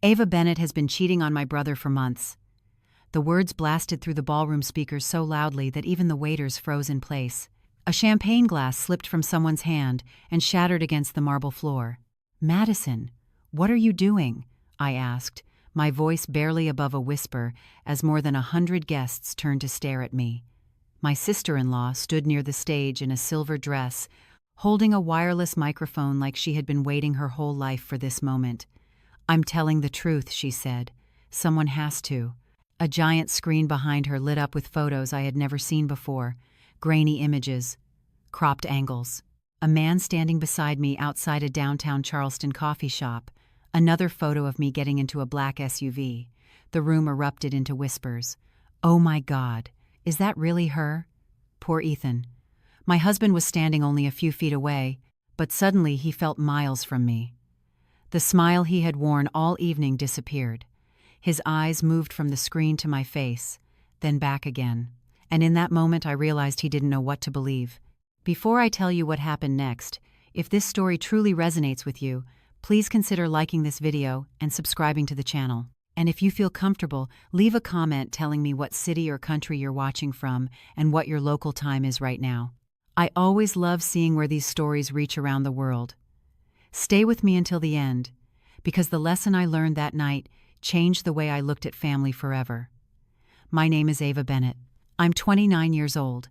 Ava Bennett has been cheating on my brother for months. The words blasted through the ballroom speakers so loudly that even the waiters froze in place. A champagne glass slipped from someone's hand and shattered against the marble floor. "Madison, what are you doing?" I asked, my voice barely above a whisper, as more than 100 guests turned to stare at me. My sister-in-law stood near the stage in a silver dress, holding a wireless microphone like she had been waiting her whole life for this moment. "I'm telling the truth," she said. "Someone has to." A giant screen behind her lit up with photos I had never seen before, grainy images, cropped angles. A man standing beside me outside a downtown Charleston coffee shop, another photo of me getting into a black SUV. The room erupted into whispers. "Oh my God, is that really her?" Poor Ethan. My husband was standing only a few feet away, but suddenly he felt miles from me. The smile he had worn all evening disappeared. His eyes moved from the screen to my face, then back again. And in that moment I realized he didn't know what to believe. Before I tell you what happened next, if this story truly resonates with you, please consider liking this video and subscribing to the channel. And if you feel comfortable, leave a comment telling me what city or country you're watching from and what your local time is right now. I always love seeing where these stories reach around the world. Stay with me until the end, because the lesson I learned that night changed the way I looked at family forever. My name is Ava Bennett. I'm 29 years old,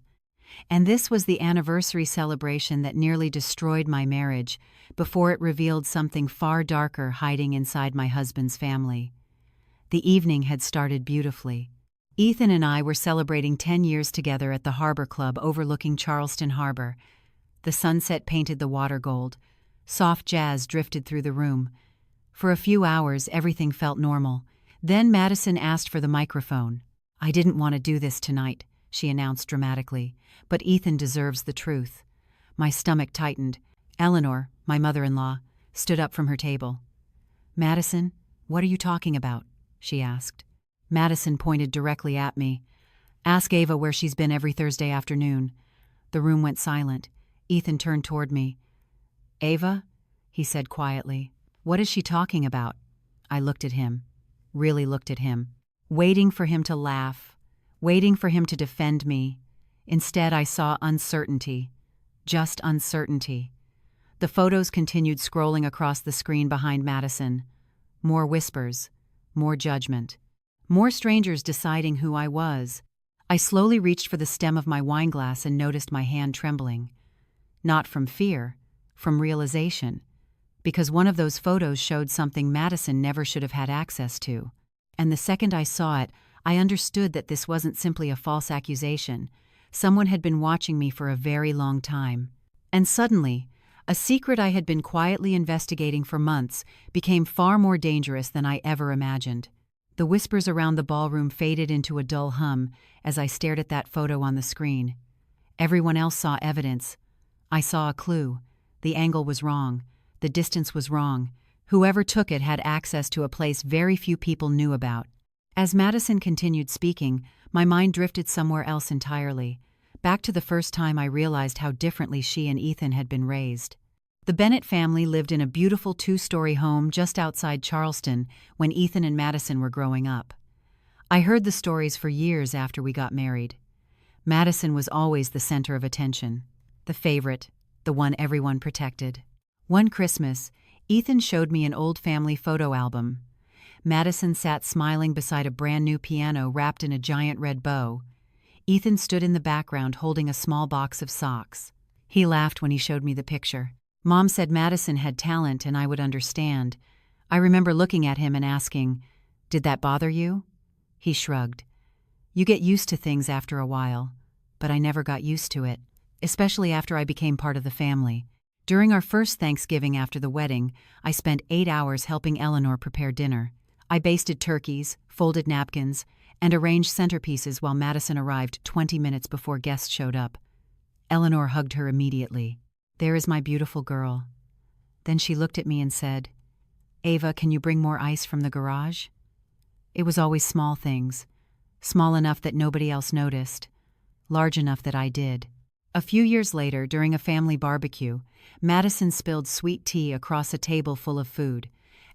and this was the anniversary celebration that nearly destroyed my marriage before it revealed something far darker hiding inside my husband's family. The evening had started beautifully. Ethan and I were celebrating 10 years together at the Harbor Club overlooking Charleston Harbor. The sunset painted the water gold. Soft jazz drifted through the room. For a few hours, everything felt normal. Then Madison asked for the microphone. "I didn't want to do this tonight," she announced dramatically, "but Ethan deserves the truth." My stomach tightened. Eleanor, my mother-in-law, stood up from her table. "Madison, what are you talking about?" she asked. Madison pointed directly at me. "Ask Ava where she's been every Thursday afternoon." The room went silent. Ethan turned toward me. "Ava?" he said quietly. "What is she talking about?" I looked at him, really looked at him, waiting for him to laugh, waiting for him to defend me. Instead, I saw uncertainty, just uncertainty. The photos continued scrolling across the screen behind Madison. More whispers, more judgment, more strangers deciding who I was. I slowly reached for the stem of my wine glass and noticed my hand trembling. Not from fear, from realization, because one of those photos showed something Madison never should have had access to. And the second I saw it, I understood that this wasn't simply a false accusation. Someone had been watching me for a very long time. And suddenly, a secret I had been quietly investigating for months became far more dangerous than I ever imagined. The whispers around the ballroom faded into a dull hum as I stared at that photo on the screen. Everyone else saw evidence. I saw a clue. The angle was wrong. The distance was wrong. Whoever took it had access to a place very few people knew about. As Madison continued speaking, my mind drifted somewhere else entirely, back to the first time I realized how differently she and Ethan had been raised. The Bennett family lived in a beautiful 2-story home just outside Charleston when Ethan and Madison were growing up. I heard the stories for years after we got married. Madison was always the center of attention, the favorite, the one everyone protected. One Christmas, Ethan showed me an old family photo album. Madison sat smiling beside a brand-new piano wrapped in a giant red bow. Ethan stood in the background holding a small box of socks. He laughed when he showed me the picture. Mom said Madison had talent and I would understand. I remember looking at him and asking, "Did that bother you?" He shrugged. "You get used to things after a while." But I never got used to it, especially after I became part of the family. During our first Thanksgiving after the wedding, I spent 8 hours helping Eleanor prepare dinner. I basted turkeys, folded napkins, and arranged centerpieces while Madison arrived 20 minutes before guests showed up. Eleanor hugged her immediately. "There is my beautiful girl." Then she looked at me and said, "Ava, can you bring more ice from the garage?" It was always small things, small enough that nobody else noticed, large enough that I did. A few years later, during a family barbecue, Madison spilled sweet tea across a table full of food.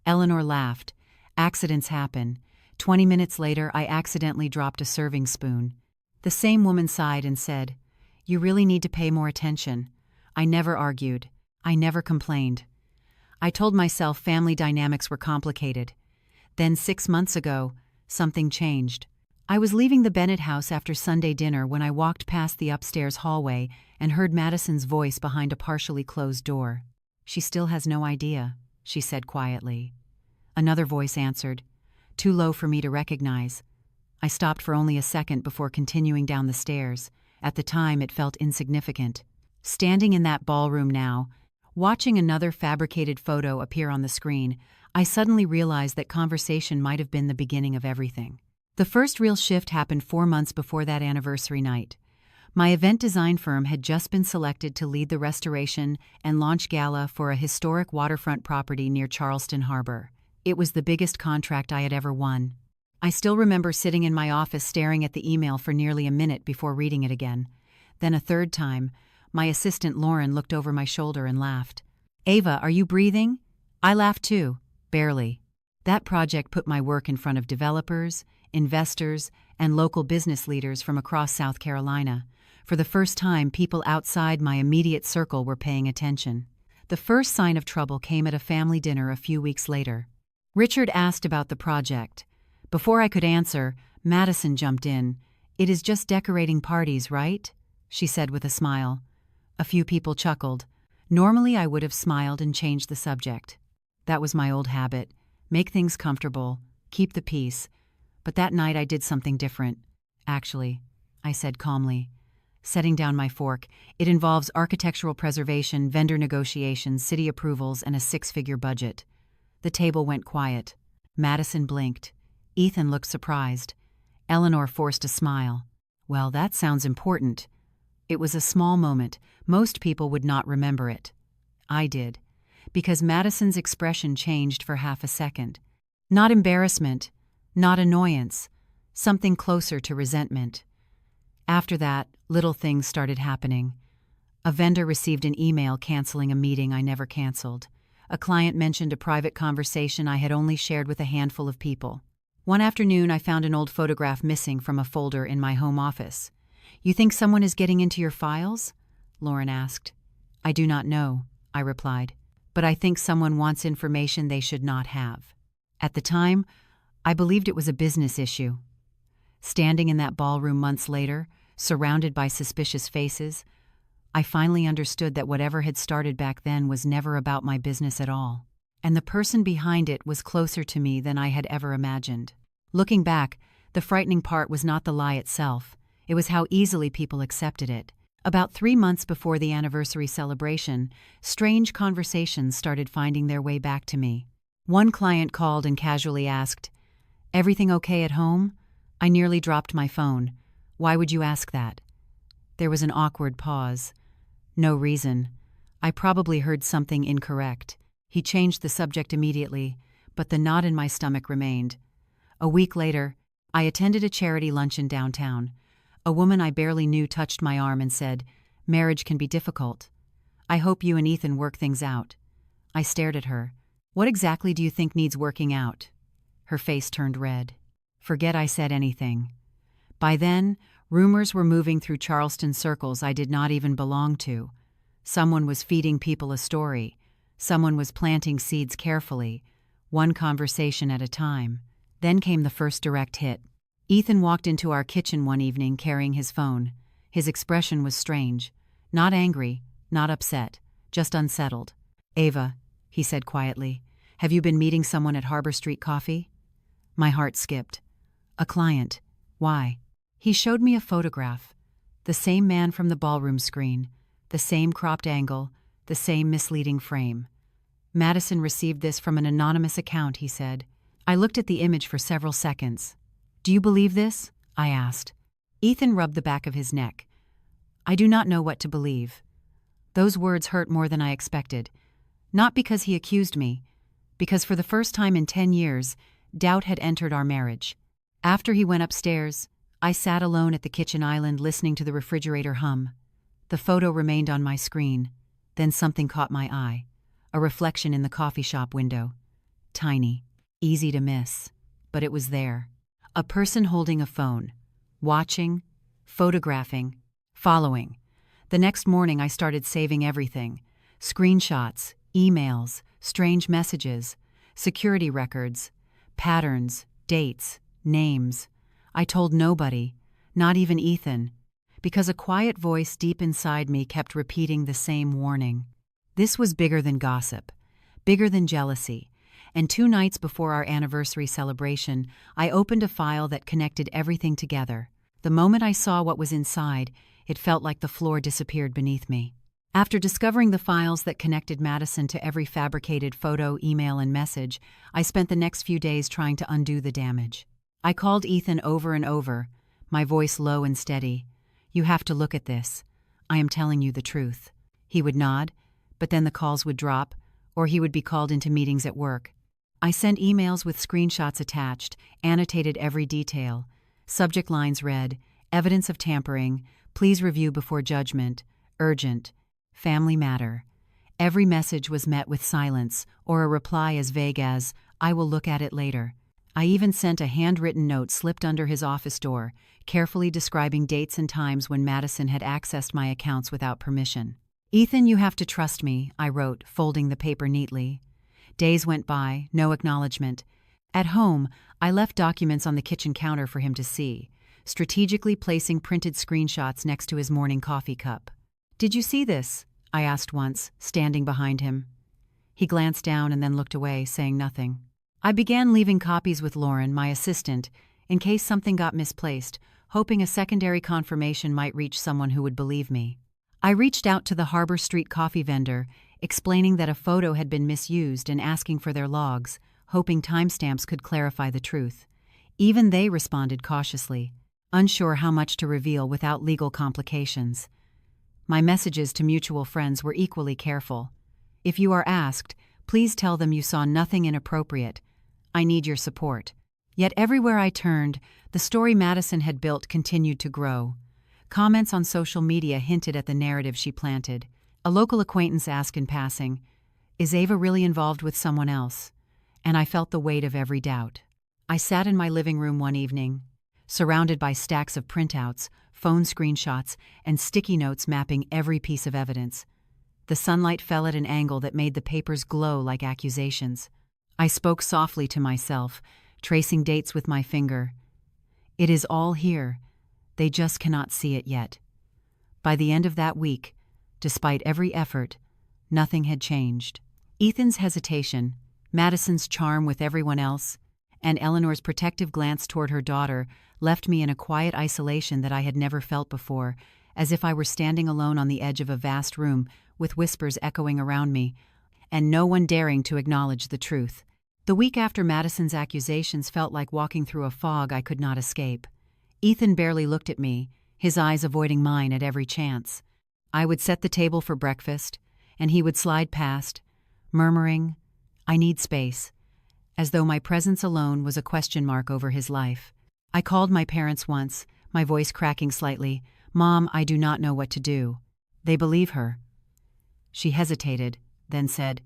Eleanor laughed. Accidents happen. 20 minutes later, I accidentally dropped a serving spoon. The same woman sighed and said, "You really need to pay more attention." I never argued. I never complained. I told myself family dynamics were complicated. Then 6 months ago, something changed. I was leaving the Bennett house after Sunday dinner when I walked past the upstairs hallway and heard Madison's voice behind a partially closed door. "She still has no idea," she said quietly. Another voice answered, too low for me to recognize. I stopped for only a second before continuing down the stairs. At the time, it felt insignificant. Standing in that ballroom now, watching another fabricated photo appear on the screen, I suddenly realized that conversation might have been the beginning of everything. The first real shift happened 4 months before that anniversary night. My event design firm had just been selected to lead the restoration and launch gala for a historic waterfront property near Charleston Harbor. It was the biggest contract I had ever won. I still remember sitting in my office staring at the email for nearly a minute before reading it again. Then a third time, my assistant Lauren looked over my shoulder and laughed. "Ava, are you breathing?" I laughed too, barely. That project put my work in front of developers, investors, and local business leaders from across South Carolina. For the first time, people outside my immediate circle were paying attention. The first sign of trouble came at a family dinner a few weeks later. Richard asked about the project. Before I could answer, Madison jumped in. "It is just decorating parties, right?" she said with a smile. A few people chuckled. Normally, I would have smiled and changed the subject. That was my old habit. Make things comfortable, keep the peace. But that night I did something different. "Actually," I said calmly, setting down my fork, "it involves architectural preservation, vendor negotiations, city approvals, and a 6-figure budget." The table went quiet. Madison blinked. Ethan looked surprised. Eleanor forced a smile. "Well, that sounds important." It was a small moment. Most people would not remember it. I did, because Madison's expression changed for half a second. Not embarrassment, not annoyance, something closer to resentment. After that, little things started happening. A vendor received an email canceling a meeting I never canceled. A client mentioned a private conversation I had only shared with a handful of people. One afternoon, I found an old photograph missing from a folder in my home office. "You think someone is getting into your files?" Lauren asked. "I do not know," I replied, "but I think someone wants information they should not have." At the time, I believed it was a business issue. Standing in that ballroom months later, surrounded by suspicious faces, I finally understood that whatever had started back then was never about my business at all. And the person behind it was closer to me than I had ever imagined. Looking back, the frightening part was not the lie itself. It was how easily people accepted it. About 3 months before the anniversary celebration, strange conversations started finding their way back to me. One client called and casually asked, "Everything okay at home?" I nearly dropped my phone. "Why would you ask that?" There was an awkward pause. No reason. I probably heard something incorrect. He changed the subject immediately, but the knot in my stomach remained. A week later, I attended a charity luncheon downtown. A woman I barely knew touched my arm and said, "Marriage can be difficult. I hope you and Ethan work things out." I stared at her. "What exactly do you think needs working out?" Her face turned red. Forget I said anything. By then, rumors were moving through Charleston circles I did not even belong to. Someone was feeding people a story. Someone was planting seeds carefully, one conversation at a time. Then came the first direct hit. Ethan walked into our kitchen one evening carrying his phone. His expression was strange. Not angry, not upset, just unsettled. "Ava," he said quietly, "have you been meeting someone at Harbor Street Coffee?" My heart skipped. "A client. Why?" He showed me a photograph. The same man from the ballroom screen, the same cropped angle, the same misleading frame. "Madison received this from an anonymous account," he said. I looked at the image for several seconds. "Do you believe this?" I asked. Ethan rubbed the back of his neck. "I do not know what to believe." Those words hurt more than I expected. Not because he accused me, because for the first time in 10 years, doubt had entered our marriage. After he went upstairs, I sat alone at the kitchen island listening to the refrigerator hum. The photo remained on my screen. Then something caught my eye. A reflection in the coffee shop window. Tiny. easy to miss. But it was there. A person holding a phone, watching, photographing, following. The next morning I started saving everything: screenshots, emails, strange messages, security records, patterns, dates, names. I told nobody, not even Ethan, because a quiet voice deep inside me kept repeating the same warning. This was bigger than gossip, bigger than jealousy, and 2 nights before our anniversary celebration, I opened a file that connected everything together. The moment I saw what was inside, it felt like the floor disappeared beneath me. After discovering the files that connected Madison to every fabricated photo, email, and message, I spent the next few days trying to undo the damage. I called Ethan over and over, my voice low and steady. "You have to look at this. I am telling you the truth." He would nod, but then the calls would drop, or he would be called into meetings at work. I sent emails with screenshots attached, annotated every detail. Subject lines read, "Evidence of tampering, please review before judgment, urgent, family matter." Every message was met with silence, or a reply as vague as, "I will look at it later." I even sent a handwritten note slipped under his office door, carefully describing dates and times when Madison had accessed my accounts without permission. "Ethan, you have to trust me," I wrote, folding the paper neatly. Days went by, no acknowledgement. At home, I left documents on the kitchen counter for him to see, strategically placing printed screenshots next to his morning coffee cup. "Did you see this?" I asked once, standing behind him. He glanced down and then looked away, saying nothing. I began leaving copies with Lauren, my assistant, in case something got misplaced, hoping a secondary confirmation might reach someone who would believe me. I reached out to the Harbor Street coffee vendor, explaining that a photo had been misused and asking for their logs, hoping timestamps could clarify the truth. Even they responded cautiously, unsure how much to reveal without legal complications. My messages to mutual friends were equally careful. "If you are asked, please tell them you saw nothing inappropriate. I need your support." Yet everywhere I turned, the story Madison had built continued to grow. Comments on social media hinted at the narrative she planted. A local acquaintance asked in passing, "Is Ava really involved with someone else?" And I felt the weight of every doubt. I sat in my living room one evening, surrounded by stacks of printouts, phone screenshots, and sticky notes mapping every piece of evidence. The sunlight fell at an angle that made the papers glow like accusations. I spoke softly to myself, tracing dates with my finger. "It is all here. They just cannot see it yet." By the end of that week, despite every effort, nothing had changed. Ethan's hesitation, Madison's charm with everyone else, and Eleanor's protective glance toward her daughter left me in a quiet isolation that I had never felt before, as if I were standing alone on the edge of a vast room with whispers echoing around me, and no one daring to acknowledge the truth. The week after Madison's accusations felt like walking through a fog I could not escape. Ethan barely looked at me, his eyes avoiding mine at every chance. I would set the table for breakfast, and he would slide past, murmuring, "I need space," as though my presence alone was a question mark over his life. I called my parents once, my voice cracking slightly. "Mom, I do not know what to do." "They believe her." She hesitated, then said,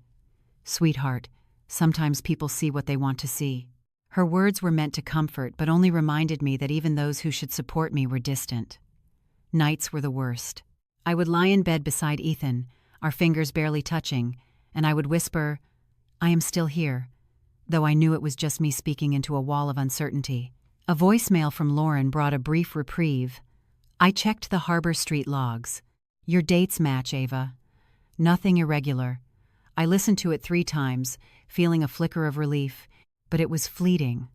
"Sweetheart, sometimes people see what they want to see." Her words were meant to comfort, but only reminded me that even those who should support me were distant. Nights were the worst. I would lie in bed beside Ethan, our fingers barely touching, and I would whisper, "I am still here," though I knew it was just me speaking into a wall of uncertainty. A voicemail from Lauren brought a brief reprieve. I checked the Harbor Street logs. "Your dates match, Ava. Nothing irregular." I listened to it 3 times, feeling a flicker of relief, but it was fleeting.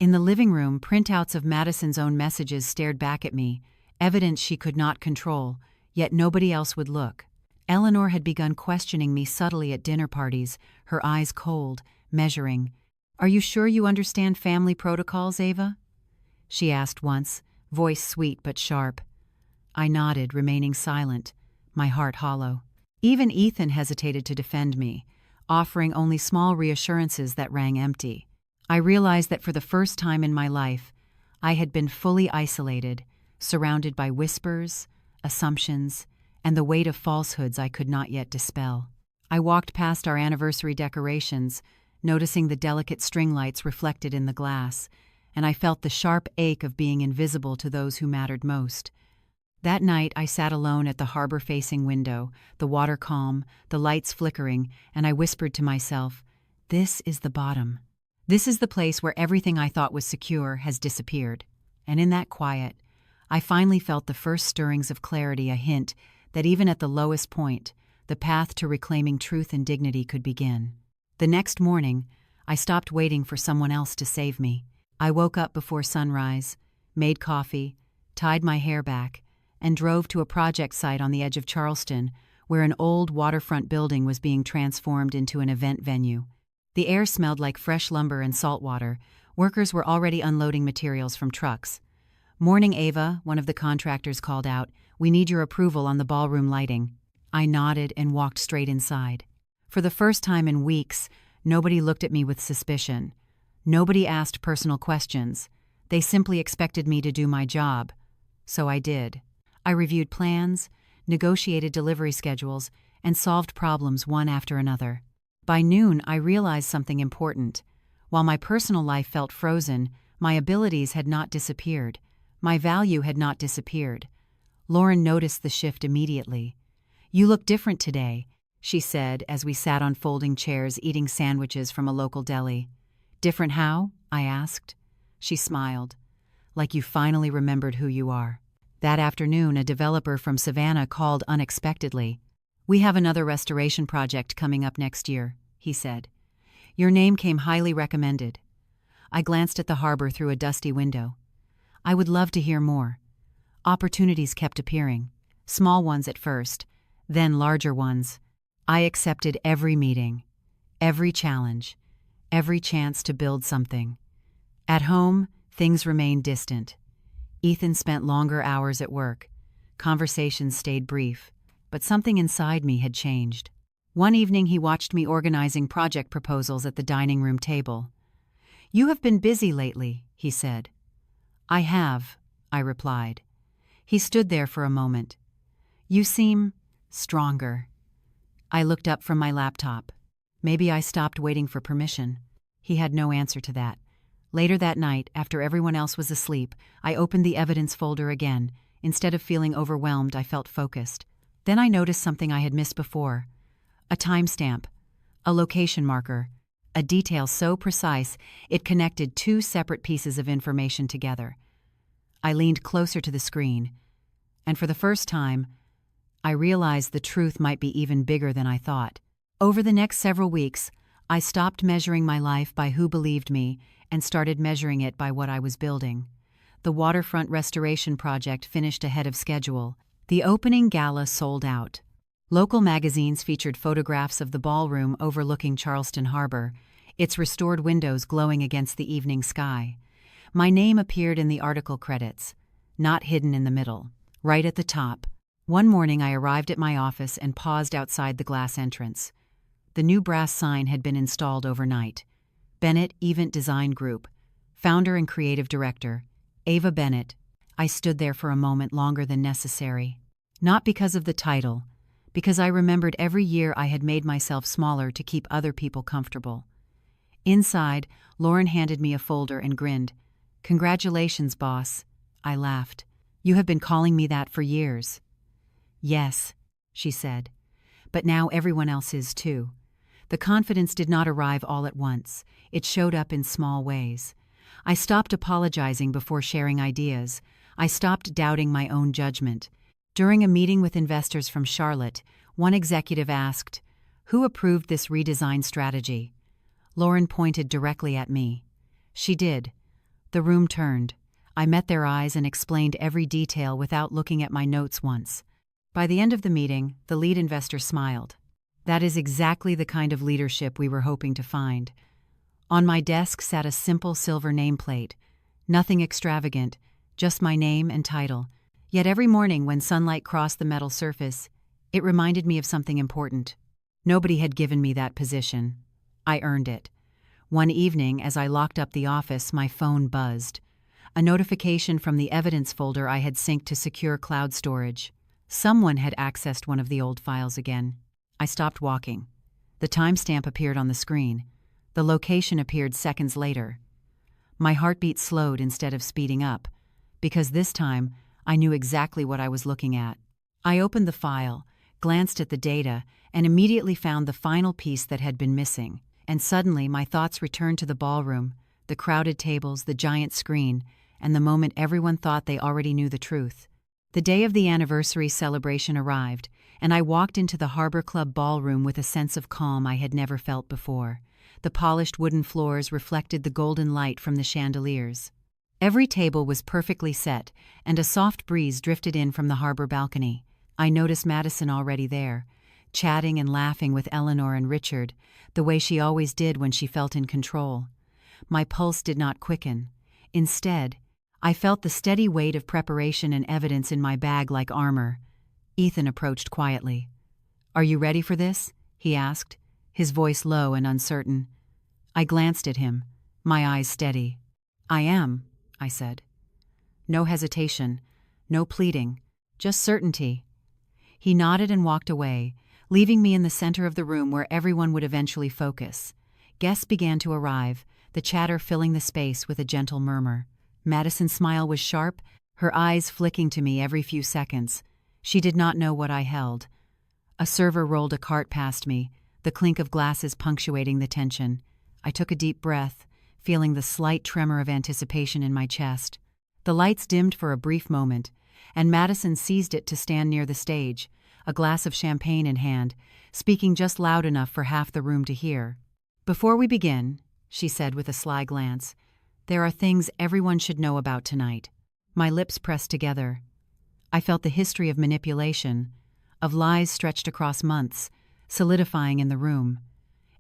In the living room, printouts of Madison's own messages stared back at me, evidence she could not control, yet nobody else would look. Eleanor had begun questioning me subtly at dinner parties, her eyes cold, measuring. "Are you sure you understand family protocols, Ava?" she asked once, voice sweet but sharp. I nodded, remaining silent, my heart hollow. Even Ethan hesitated to defend me, offering only small reassurances that rang empty. I realized that for the first time in my life, I had been fully isolated, surrounded by whispers, assumptions, and the weight of falsehoods I could not yet dispel. I walked past our anniversary decorations, noticing the delicate string lights reflected in the glass, and I felt the sharp ache of being invisible to those who mattered most. That night I sat alone at the harbor-facing window, the water calm, the lights flickering, and I whispered to myself, "This is the bottom. This is the place where everything I thought was secure has disappeared." And in that quiet, I finally felt the first stirrings of clarity, a hint that even at the lowest point, the path to reclaiming truth and dignity could begin. The next morning, I stopped waiting for someone else to save me. I woke up before sunrise, made coffee, tied my hair back, and drove to a project site on the edge of Charleston, where an old waterfront building was being transformed into an event venue. The air smelled like fresh lumber and salt water. Workers were already unloading materials from trucks. "Morning, Ava," one of the contractors called out. "We need your approval on the ballroom lighting." I nodded and walked straight inside. For the first time in weeks, nobody looked at me with suspicion. Nobody asked personal questions. They simply expected me to do my job. So I did. I reviewed plans, negotiated delivery schedules, and solved problems one after another. By noon, I realized something important. While my personal life felt frozen, my abilities had not disappeared. My value had not disappeared. Lauren noticed the shift immediately. "You look different today," she said as we sat on folding chairs eating sandwiches from a local deli. "Different how?" I asked. She smiled. "Like you finally remembered who you are." That afternoon, a developer from Savannah called unexpectedly. "We have another restoration project coming up next year," he said. "Your name came highly recommended." I glanced at the harbor through a dusty window. I would love to hear more. Opportunities kept appearing, small ones at first, then larger ones. I accepted every meeting, every challenge, every chance to build something. At home, things remained distant. Ethan spent longer hours at work. Conversations stayed brief, but something inside me had changed. One evening he watched me organizing project proposals at the dining room table. "You have been busy lately," he said. "I have," I replied. He stood there for a moment. "You seem stronger." I looked up from my laptop. Maybe I stopped waiting for permission. He had no answer to that. Later that night, after everyone else was asleep, I opened the evidence folder again. Instead of feeling overwhelmed, I felt focused. Then I noticed something I had missed before. A timestamp, a location marker, a detail so precise it connected two separate pieces of information together. I leaned closer to the screen, and for the first time, I realized the truth might be even bigger than I thought. Over the next several weeks, I stopped measuring my life by who believed me and started measuring it by what I was building. The waterfront restoration project finished ahead of schedule. The opening gala sold out. Local magazines featured photographs of the ballroom overlooking Charleston Harbor, its restored windows glowing against the evening sky. My name appeared in the article credits, not hidden in the middle, right at the top. One morning I arrived at my office and paused outside the glass entrance. The new brass sign had been installed overnight. Bennett Event Design Group, founder and creative director, Ava Bennett. I stood there for a moment longer than necessary. Not because of the title, because I remembered every year I had made myself smaller to keep other people comfortable. Inside, Lauren handed me a folder and grinned. "Congratulations, boss." I laughed. "You have been calling me that for years." "Yes," she said. "But now everyone else is too." The confidence did not arrive all at once. It showed up in small ways. I stopped apologizing before sharing ideas. I stopped doubting my own judgment. During a meeting with investors from Charlotte, one executive asked, "Who approved this redesign strategy?" Lauren pointed directly at me. She did. The room turned. I met their eyes and explained every detail without looking at my notes once. By the end of the meeting, the lead investor smiled. That is exactly the kind of leadership we were hoping to find. On my desk sat a simple silver nameplate. Nothing extravagant, just my name and title. Yet every morning when sunlight crossed the metal surface, it reminded me of something important. Nobody had given me that position. I earned it. One evening, as I locked up the office, my phone buzzed. A notification from the evidence folder I had synced to secure cloud storage. Someone had accessed one of the old files again. I stopped walking. The timestamp appeared on the screen. The location appeared seconds later. My heartbeat slowed instead of speeding up, because this time I knew exactly what I was looking at. I opened the file, glanced at the data, and immediately found the final piece that had been missing. And suddenly my thoughts returned to the ballroom, the crowded tables, the giant screen, and the moment everyone thought they already knew the truth. The day of the anniversary celebration arrived, and I walked into the Harbor Club ballroom with a sense of calm I had never felt before. The polished wooden floors reflected the golden light from the chandeliers. Every table was perfectly set, and a soft breeze drifted in from the harbor balcony. I noticed Madison already there, chatting and laughing with Eleanor and Richard, the way she always did when she felt in control. My pulse did not quicken. Instead, I felt the steady weight of preparation and evidence in my bag like armor. Ethan approached quietly. "Are you ready for this?" he asked, his voice low and uncertain. I glanced at him, my eyes steady. "I am," I said. No hesitation, no pleading, just certainty. He nodded and walked away, leaving me in the center of the room where everyone would eventually focus. Guests began to arrive, the chatter filling the space with a gentle murmur. Madison's smile was sharp, her eyes flicking to me every few seconds. She did not know what I held. A server rolled a cart past me, the clink of glasses punctuating the tension. I took a deep breath, feeling the slight tremor of anticipation in my chest. The lights dimmed for a brief moment, and Madison seized it to stand near the stage, a glass of champagne in hand, speaking just loud enough for half the room to hear. "Before we begin," she said with a sly glance, "there are things everyone should know about tonight." My lips pressed together. I felt the history of manipulation, of lies stretched across months, solidifying in the room.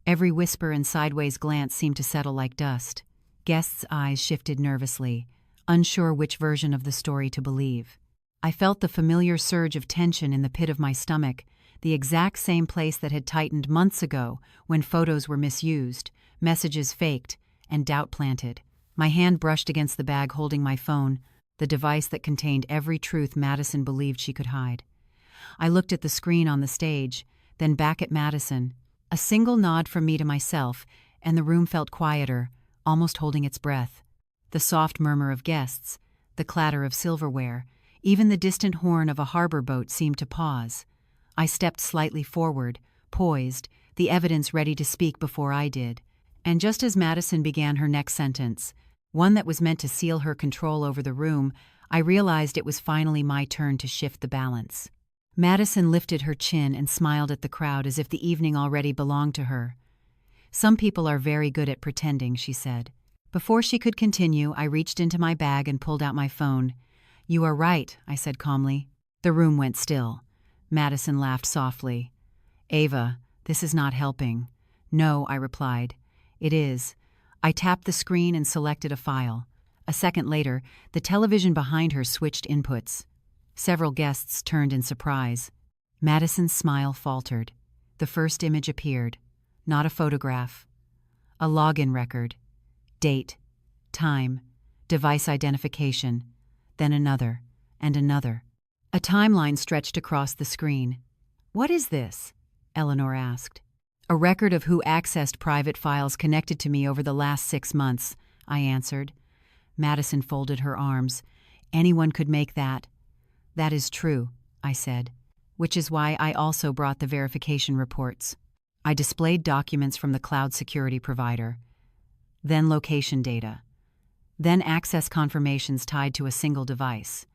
Every whisper and sideways glance seemed to settle like dust. Guests' eyes shifted nervously, unsure which version of the story to believe. I felt the familiar surge of tension in the pit of my stomach, the exact same place that had tightened months ago when photos were misused, messages faked, and doubt planted. My hand brushed against the bag holding my phone, the device that contained every truth Madison believed she could hide. I looked at the screen on the stage, then back at Madison. A single nod from me to myself, and the room felt quieter, almost holding its breath. The soft murmur of guests, the clatter of silverware, even the distant horn of a harbor boat seemed to pause. I stepped slightly forward, poised, the evidence ready to speak before I did. And just as Madison began her next sentence, one that was meant to seal her control over the room, I realized it was finally my turn to shift the balance. Madison lifted her chin and smiled at the crowd as if the evening already belonged to her. "Some people are very good at pretending," she said. Before she could continue, I reached into my bag and pulled out my phone. "You are right," I said calmly. The room went still. Madison laughed softly. "Ava, this is not helping." "No," I replied. "It is." I tapped the screen and selected a file. A second later, the television behind her switched inputs. Several guests turned in surprise. Madison's smile faltered. The first image appeared. Not a photograph. A login record. Date. Time. Device identification. Then another. And another. A timeline stretched across the screen. "What is this?" Eleanor asked. "A record of who accessed private files connected to me over the last 6 months," I answered. Madison folded her arms. "Anyone could make that." "That is true," I said, "which is why I also brought the verification reports." I displayed documents from the cloud security provider, then location data, then access confirmations tied to a single device.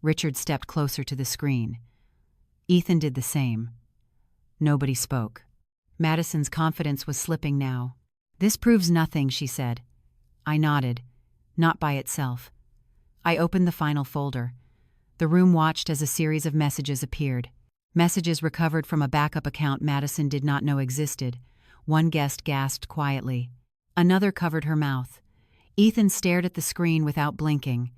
Richard stepped closer to the screen. Ethan did the same. Nobody spoke. Madison's confidence was slipping now. "This proves nothing," she said. I nodded. "Not by itself." I opened the final folder. The room watched as a series of messages appeared. Messages recovered from a backup account Madison did not know existed. One guest gasped quietly. Another covered her mouth. Ethan stared at the screen without blinking.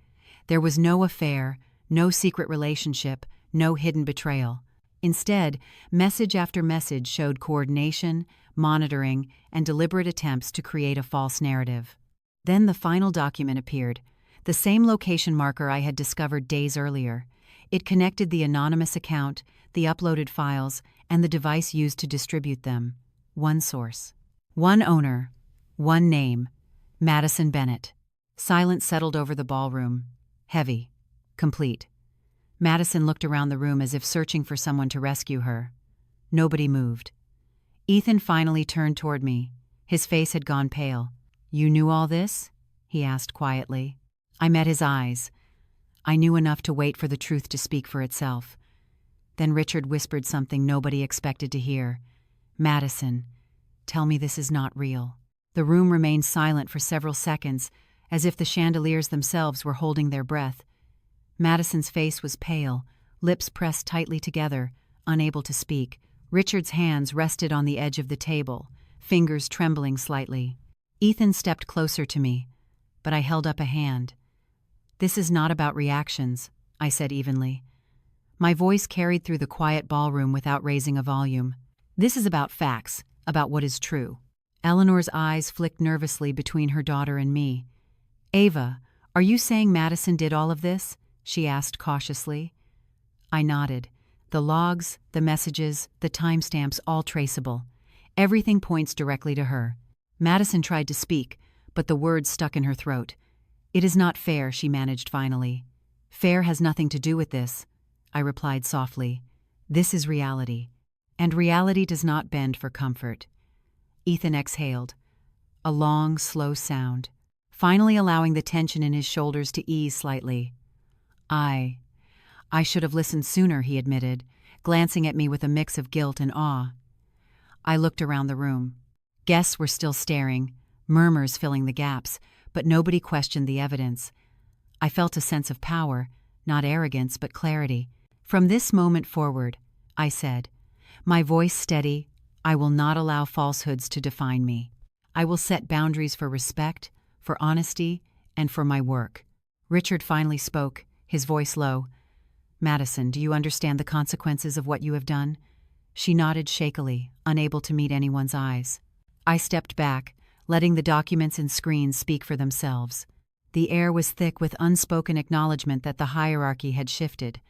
There was no affair, no secret relationship, no hidden betrayal. Instead, message after message showed coordination, monitoring, and deliberate attempts to create a false narrative. Then the final document appeared, the same location marker I had discovered days earlier. It connected the anonymous account, the uploaded files, and the device used to distribute them. One source. One owner, one name, Madison Bennett. Silence settled over the ballroom. Heavy. Complete. Madison looked around the room as if searching for someone to rescue her. Nobody moved. Ethan finally turned toward me. His face had gone pale. "You knew all this?" he asked quietly. I met his eyes. I knew enough to wait for the truth to speak for itself. Then Richard whispered something nobody expected to hear. "Madison, tell me this is not real." The room remained silent for several seconds, as if the chandeliers themselves were holding their breath. Madison's face was pale, lips pressed tightly together, unable to speak. Richard's hands rested on the edge of the table, fingers trembling slightly. Ethan stepped closer to me, but I held up a hand. "This is not about reactions," I said evenly. My voice carried through the quiet ballroom without raising a volume. "This is about facts, about what is true." Eleanor's eyes flicked nervously between her daughter and me. "Ava, are you saying Madison did all of this?" she asked cautiously. I nodded. The logs, the messages, the timestamps, all traceable. Everything points directly to her. Madison tried to speak, but the words stuck in her throat. "It is not fair," she managed finally. "Fair has nothing to do with this," I replied softly. "This is reality, and reality does not bend for comfort." Ethan exhaled. A long, slow sound, finally allowing the tension in his shoulders to ease slightly. I should have listened sooner," he admitted, glancing at me with a mix of guilt and awe. I looked around the room. Guests were still staring, murmurs filling the gaps, but nobody questioned the evidence. I felt a sense of power, not arrogance but clarity. "From this moment forward," I said, my voice steady, "I will not allow falsehoods to define me. I will set boundaries for respect, for honesty, and for my work." Richard finally spoke, his voice low. "Madison, do you understand the consequences of what you have done?" She nodded shakily, unable to meet anyone's eyes. I stepped back, letting the documents and screens speak for themselves. The air was thick with unspoken acknowledgement that the hierarchy had shifted.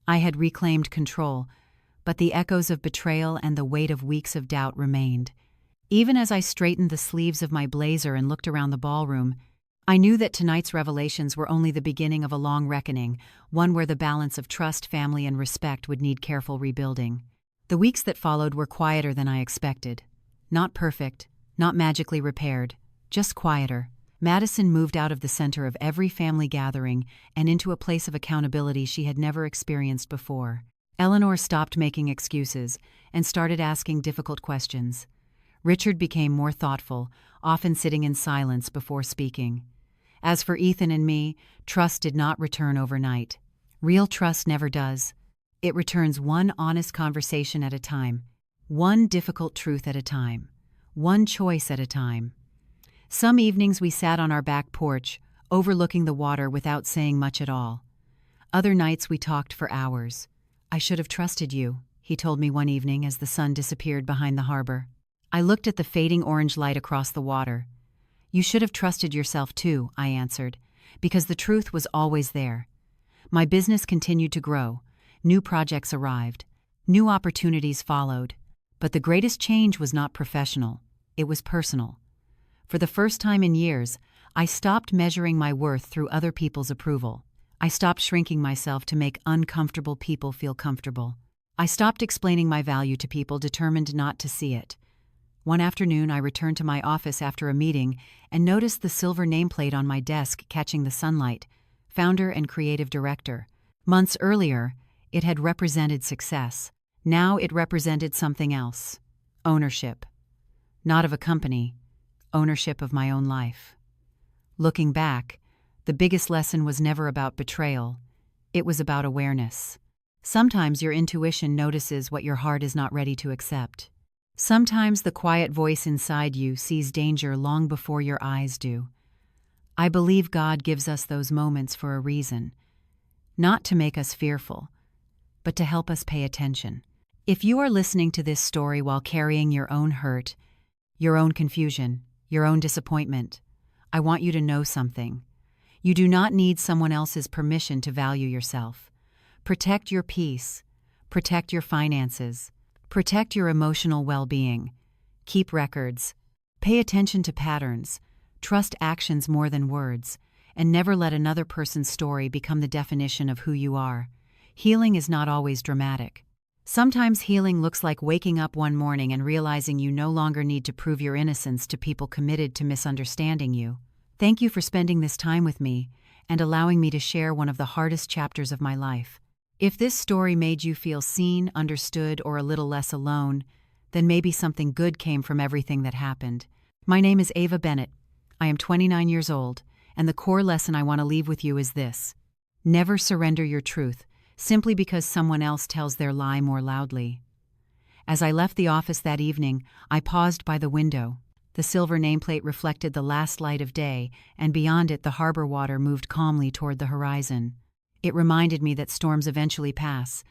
I had reclaimed control, but the echoes of betrayal and the weight of weeks of doubt remained. Even as I straightened the sleeves of my blazer and looked around the ballroom, I knew that tonight's revelations were only the beginning of a long reckoning, one where the balance of trust, family, and respect would need careful rebuilding. The weeks that followed were quieter than I expected. Not perfect, not magically repaired, just quieter. Madison moved out of the center of every family gathering and into a place of accountability she had never experienced before. Eleanor stopped making excuses and started asking difficult questions. Richard became more thoughtful, often sitting in silence before speaking. As for Ethan and me, trust did not return overnight. Real trust never does. It returns one honest conversation at a time, one difficult truth at a time, one choice at a time. Some evenings we sat on our back porch, overlooking the water without saying much at all. Other nights we talked for hours. "I should have trusted you," he told me one evening as the sun disappeared behind the harbor. I looked at the fading orange light across the water. "You should have trusted yourself too," I answered, because the truth was always there. My business continued to grow. New projects arrived. New opportunities followed. But the greatest change was not professional. It was personal. For the first time in years, I stopped measuring my worth through other people's approval. I stopped shrinking myself to make uncomfortable people feel comfortable. I stopped explaining my value to people determined not to see it. One afternoon, I returned to my office after a meeting and noticed the silver nameplate on my desk catching the sunlight, founder and creative director. Months earlier, it had represented success. Now it represented something else. Ownership. Not of a company, ownership of my own life. Looking back, the biggest lesson was never about betrayal. It was about awareness. Sometimes your intuition notices what your heart is not ready to accept. Sometimes the quiet voice inside you sees danger long before your eyes do. I believe God gives us those moments for a reason. Not to make us fearful, but to help us pay attention. If you are listening to this story while carrying your own hurt, your own confusion, your own disappointment, I want you to know something. You do not need someone else's permission to value yourself. Protect your peace. Protect your finances. Protect your emotional well-being. Keep records. Pay attention to patterns, trust actions more than words, and never let another person's story become the definition of who you are. Healing is not always dramatic. Sometimes healing looks like waking up one morning and realizing you no longer need to prove your innocence to people committed to misunderstanding you. Thank you for spending this time with me and allowing me to share one of the hardest chapters of my life. If this story made you feel seen, understood, or a little less alone, then maybe something good came from everything that happened. My name is Ava Bennett. I am 29 years old, and the core lesson I want to leave with you is this: never surrender your truth simply because someone else tells their lie more loudly. As I left the office that evening, I paused by the window. The silver nameplate reflected the last light of day, and beyond it the harbor water moved calmly toward the horizon. It reminded me that storms eventually pass,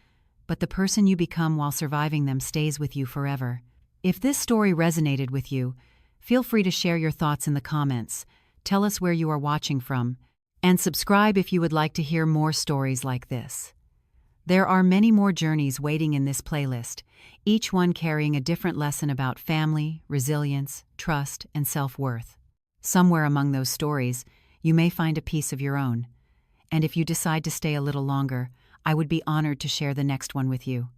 but the person you become while surviving them stays with you forever. If this story resonated with you, feel free to share your thoughts in the comments, tell us where you are watching from, and subscribe if you would like to hear more stories like this. There are many more journeys waiting in this playlist, each one carrying a different lesson about family, resilience, trust, and self-worth. Somewhere among those stories, you may find a piece of your own. And if you decide to stay a little longer, I would be honored to share the next one with you.